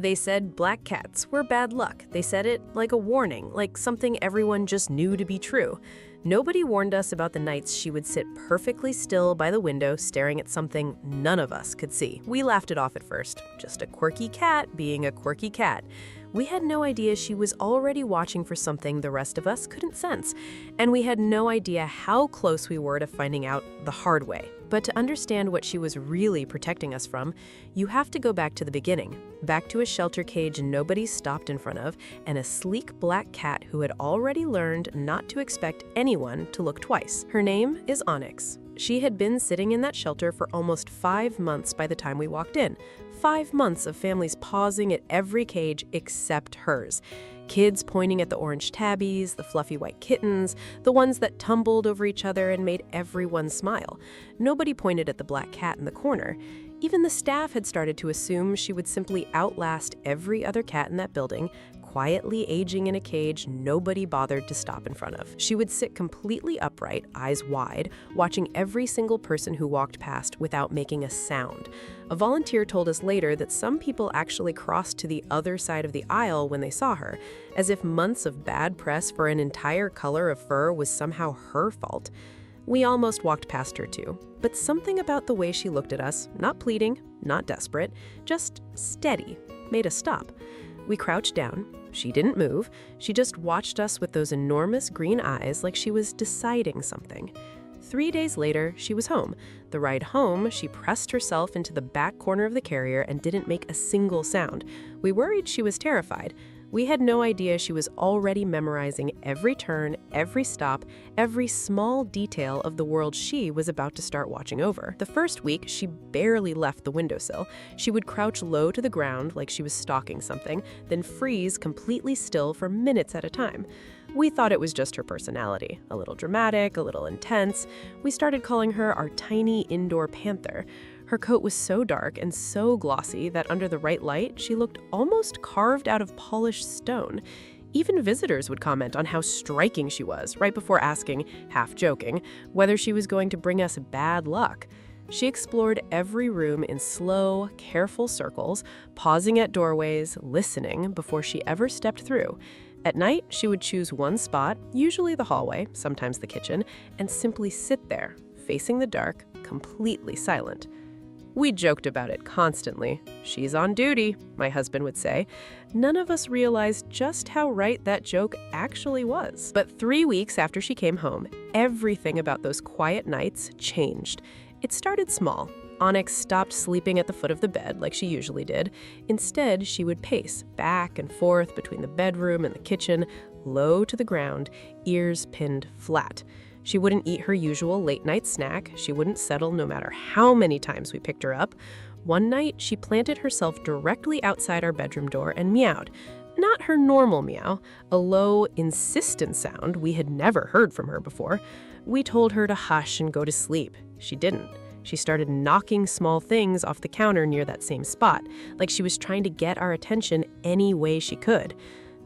They said black cats were bad luck. They said it like a warning, like something everyone just knew to be true. Nobody warned us about the nights she would sit perfectly still by the window staring at something none of us could see. We laughed it off at first, just a quirky cat being a quirky cat. We had no idea she was already watching for something the rest of us couldn't sense, and we had no idea how close we were to finding out the hard way. But to understand what she was really protecting us from, you have to go back to the beginning, back to a shelter cage nobody stopped in front of, and a sleek black cat who had already learned not to expect anyone to look twice. Her name is Onyx. She had been sitting in that shelter for almost 5 months by the time we walked in. 5 months of families pausing at every cage except hers. Kids pointing at the orange tabbies, the fluffy white kittens, the ones that tumbled over each other and made everyone smile. Nobody pointed at the black cat in the corner. Even the staff had started to assume she would simply outlast every other cat in that building, quietly aging in a cage nobody bothered to stop in front of. She would sit completely upright, eyes wide, watching every single person who walked past without making a sound. A volunteer told us later that some people actually crossed to the other side of the aisle when they saw her, as if months of bad press for an entire color of fur was somehow her fault. We almost walked past her too, but something about the way she looked at us, not pleading, not desperate, just steady, made us stop. We crouched down. She didn't move. She just watched us with those enormous green eyes like she was deciding something. 3 days later, she was home. The ride home, she pressed herself into the back corner of the carrier and didn't make a single sound. We worried she was terrified. We had no idea she was already memorizing every turn, every stop, every small detail of the world she was about to start watching over. The first week, she barely left the windowsill. She would crouch low to the ground like she was stalking something, then freeze completely still for minutes at a time. We thought it was just her personality, a little dramatic, a little intense. We started calling her our tiny indoor panther. Her coat was so dark and so glossy that under the right light, she looked almost carved out of polished stone. Even visitors would comment on how striking she was, right before asking, half joking, whether she was going to bring us bad luck. She explored every room in slow, careful circles, pausing at doorways, listening before she ever stepped through. At night, she would choose one spot, usually the hallway, sometimes the kitchen, and simply sit there, facing the dark, completely silent. We joked about it constantly. "She's on duty," my husband would say. None of us realized just how right that joke actually was. But 3 weeks after she came home, everything about those quiet nights changed. It started small. Onyx stopped sleeping at the foot of the bed like she usually did. Instead, she would pace back and forth between the bedroom and the kitchen, low to the ground, ears pinned flat. She wouldn't eat her usual late-night snack. She wouldn't settle no matter how many times we picked her up. One night, she planted herself directly outside our bedroom door and meowed. Not her normal meow, a low, insistent sound we had never heard from her before. We told her to hush and go to sleep. She didn't. She started knocking small things off the counter near that same spot, like she was trying to get our attention any way she could.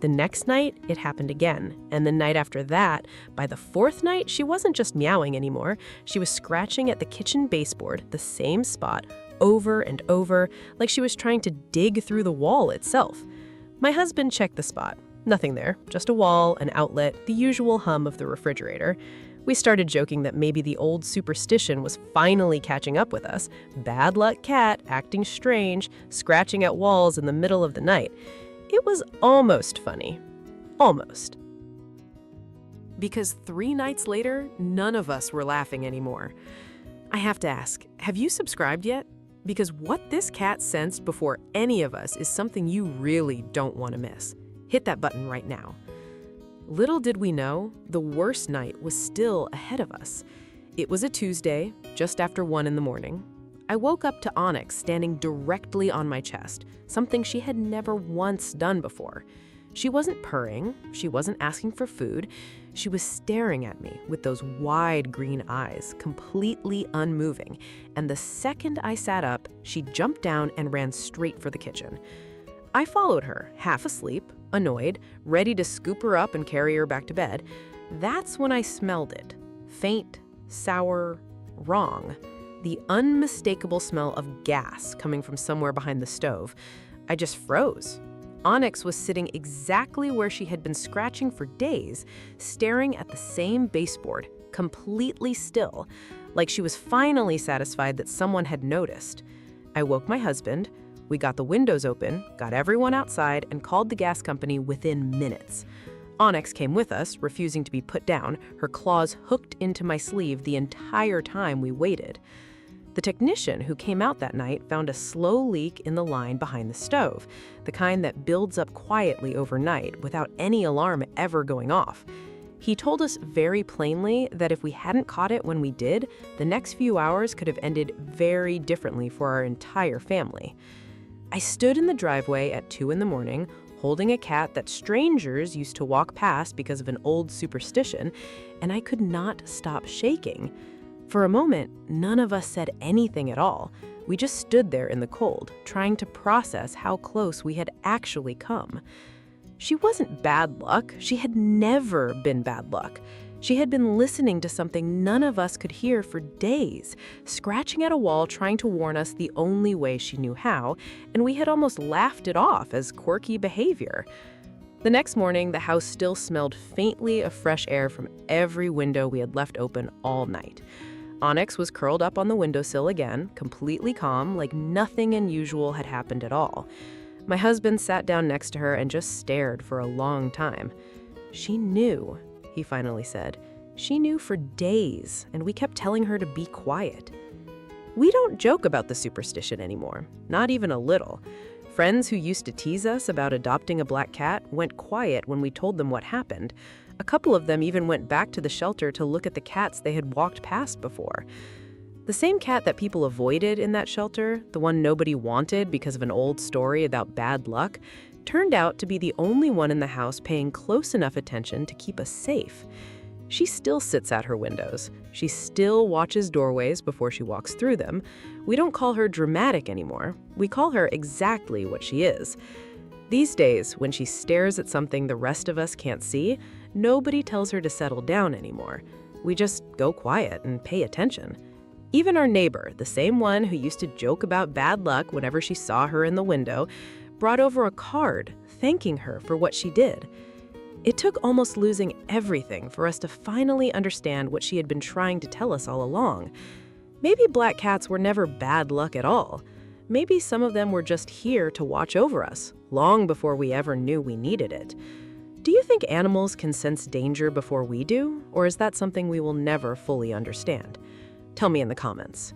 The next night, it happened again, and the night after that, by the 4th night, she wasn't just meowing anymore. She was scratching at the kitchen baseboard, the same spot, over and over, like she was trying to dig through the wall itself. My husband checked the spot. Nothing there, just a wall, an outlet, the usual hum of the refrigerator. We started joking that maybe the old superstition was finally catching up with us. Bad luck cat, acting strange, scratching at walls in the middle of the night. It was almost funny. Almost. Because 3 nights later, none of us were laughing anymore. I have to ask, have you subscribed yet? Because what this cat sensed before any of us is something you really don't want to miss. Hit that button right now. Little did we know, the worst night was still ahead of us. It was a Tuesday, just after 1 in the morning. I woke up to Onyx standing directly on my chest, something she had never once done before. She wasn't purring, she wasn't asking for food, she was staring at me with those wide green eyes, completely unmoving, and the second I sat up, she jumped down and ran straight for the kitchen. I followed her, half asleep, annoyed, ready to scoop her up and carry her back to bed. That's when I smelled it. Faint, sour, wrong. the unmistakable smell of gas coming from somewhere behind the stove. I just froze. Onyx was sitting exactly where she had been scratching for days, staring at the same baseboard, completely still, like she was finally satisfied that someone had noticed. I woke my husband. We got the windows open, got everyone outside, and called the gas company within minutes. Onyx came with us, refusing to be put down, her claws hooked into my sleeve the entire time we waited. The technician who came out that night found a slow leak in the line behind the stove, the kind that builds up quietly overnight without any alarm ever going off. He told us very plainly that if we hadn't caught it when we did, the next few hours could have ended very differently for our entire family. I stood in the driveway at 2 a.m, holding a cat that strangers used to walk past because of an old superstition, and I could not stop shaking. For a moment, none of us said anything at all. We just stood there in the cold, trying to process how close we had actually come. She wasn't bad luck. She had never been bad luck. She had been listening to something none of us could hear for days, scratching at a wall trying to warn us the only way she knew how, and we had almost laughed it off as quirky behavior. The next morning, the house still smelled faintly of fresh air from every window we had left open all night. Onyx was curled up on the windowsill again, completely calm, like nothing unusual had happened at all. My husband sat down next to her and just stared for a long time. "She knew," he finally said. "She knew for days, and we kept telling her to be quiet." We don't joke about the superstition anymore, not even a little. Friends who used to tease us about adopting a black cat went quiet when we told them what happened. A couple of them even went back to the shelter to look at the cats they had walked past before. The same cat that people avoided in that shelter, the one nobody wanted because of an old story about bad luck, turned out to be the only one in the house paying close enough attention to keep us safe. She still sits at her windows. She still watches doorways before she walks through them. We don't call her dramatic anymore. We call her exactly what she is. These days, when she stares at something the rest of us can't see, nobody tells her to settle down anymore. We just go quiet and pay attention. Even our neighbor, the same one who used to joke about bad luck whenever she saw her in the window, brought over a card thanking her for what she did. It took almost losing everything for us to finally understand what she had been trying to tell us all along. Maybe black cats were never bad luck at all. Maybe some of them were just here to watch over us, long before we ever knew we needed it. Do you think animals can sense danger before we do, or is that something we will never fully understand? Tell me in the comments.